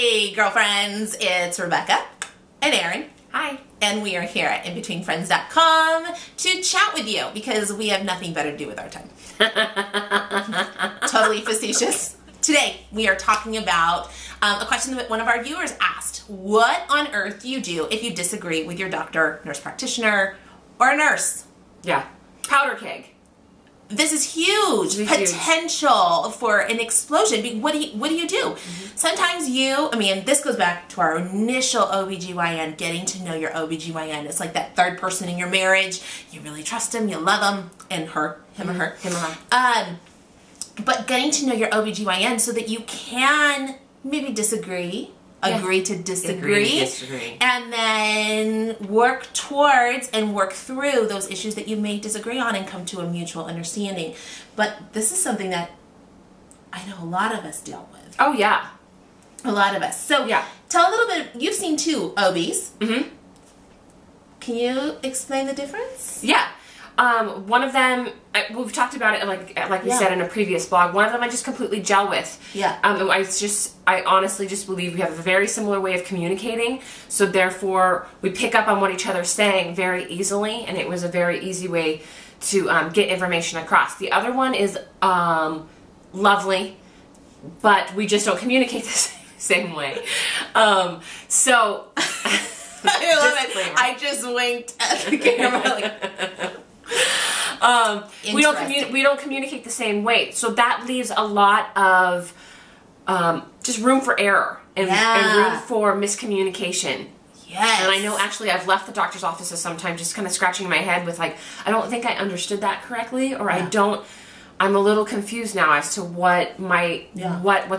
Hey girlfriends, it's Rebecca and Erin. Hi. And we are here at InBetweenFriends.com to chat with you because we have nothing better to do with our time. Totally facetious. Today we are talking about a question that one of our viewers asked. What on earth do you do if you disagree with your doctor, nurse practitioner, or a nurse? Yeah. Powder keg. This is huge potential for an explosion. What do you do? Mm-hmm. Sometimes this goes back to our initial OBGYN, getting to know your OBGYN. It's like that third person in your marriage. You really trust him, you love him, and him or her. But getting to know your OBGYN so that you can maybe disagree, agree to disagree, and then work towards and work through those issues that you may disagree on and come to a mutual understanding. But this is something that I know a lot of us deal with. Oh, yeah. A lot of us. So yeah. Tell a little bit, you've seen two OBs. Mm-hmm. Can you explain the difference? Yeah. One of them, we've talked about it like we said in a previous blog. One of them I just completely gel with. Yeah. I honestly just believe we have a very similar way of communicating, so therefore we pick up on what each other's saying very easily, and it was a very easy way to get information across. The other one is lovely, but we just don't communicate the same way. So I love it. I just winked at the camera we don't communicate the same way, so that leaves a lot of just room for error and room for miscommunication. Yes. And I know actually I've left the doctor's offices sometimes just kind of scratching my head with like, I don't think I understood that correctly, or I'm a little confused now as to what's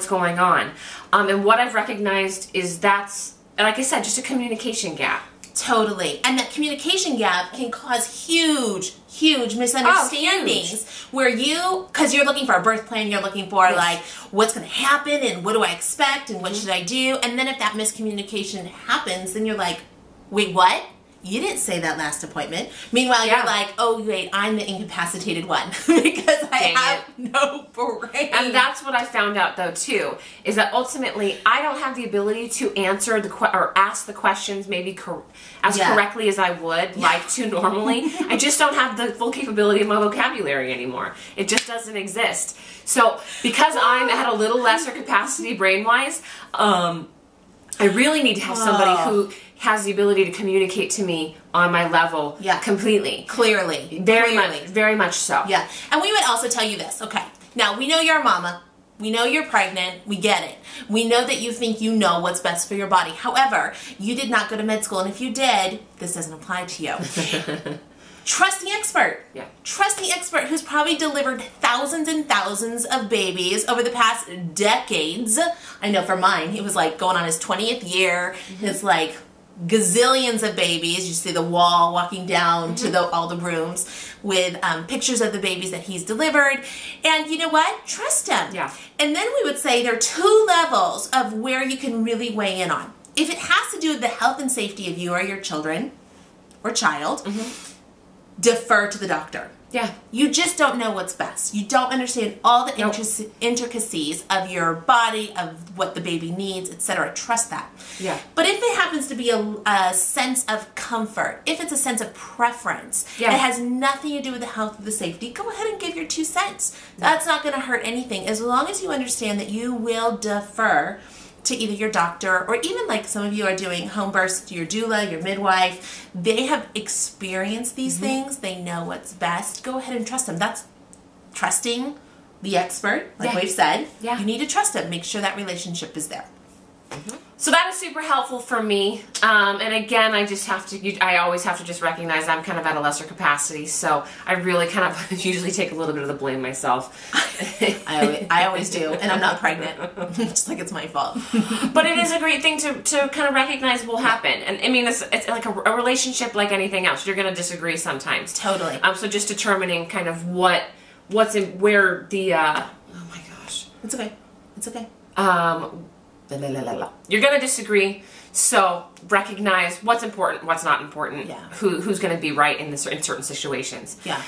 going on. And what I've recognized is that's, like I said, just a communication gap. Totally. And that communication gap can cause huge misunderstandings where because you're looking for a birth plan, you're looking for like what's going to happen and what do I expect and what should I do? And then if that miscommunication happens, then you're like, wait, what? You didn't say that last appointment. Meanwhile, you're like, oh, wait, I'm the incapacitated one because I have no brain. And that's what I found out, though, too, is that ultimately I don't have the ability to answer or ask the questions maybe as correctly as I would like to normally. I just don't have the full capability of my vocabulary anymore. It just doesn't exist. So because I'm at a little lesser capacity brain-wise, I really need to have somebody who has the ability to communicate to me on my level completely. Clearly. Very much so. Yeah. And we would also tell you this, okay. Now, we know you're a mama. We know you're pregnant. We get it. We know that you think you know what's best for your body. However, you did not go to med school, and if you did, this doesn't apply to you. Trust the expert. Yeah. Trust the expert who's probably delivered thousands and thousands of babies over the past decades. I know for mine, he was like going on his 20th year. His like gazillions of babies. You see the wall walking down to all the rooms with pictures of the babies that he's delivered. And you know what? Trust him. Yeah. And then we would say there are two levels of where you can really weigh in on. If it has to do with the health and safety of you or your children or child, defer to the doctor. Yeah. You just don't know what's best. You don't understand all the intricacies of your body, of what the baby needs, etc. Trust that. Yeah. But if it happens to be a sense of comfort, if it's a sense of preference, it has nothing to do with the health or the safety, go ahead and give your 2 cents. That's not going to hurt anything as long as you understand that you will defer to either your doctor or even like some of you are doing home births, your doula, your midwife. They have experienced these things. They know what's best. Go ahead and trust them. That's trusting the expert, like we've said. Yeah. You need to trust them. Make sure that relationship is there. So that is super helpful for me. And again, I always have to just recognize I'm kind of at a lesser capacity. So I really kind of usually take a little bit of the blame myself. I always do. And I'm not pregnant. Just like it's my fault. But it is a great thing to kind of recognize will happen. And I mean, it's like a relationship like anything else. You're going to disagree sometimes. Totally. So just determining kind of what's in, where the, oh my gosh. It's okay. It's okay. You're going to disagree, so recognize what's important, what's not important, who's going to be right in certain situations. Yeah.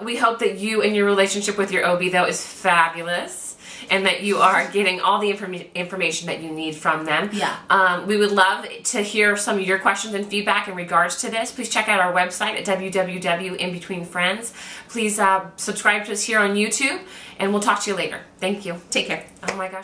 We hope that you and your relationship with your OB, though, is fabulous. and that you are getting all the information that you need from them. Yeah. We would love to hear some of your questions and feedback in regards to this. Please check out our website at www.inbetweenfriends. Please subscribe to us here on YouTube, and we'll talk to you later. Thank you. Take care. Oh my gosh.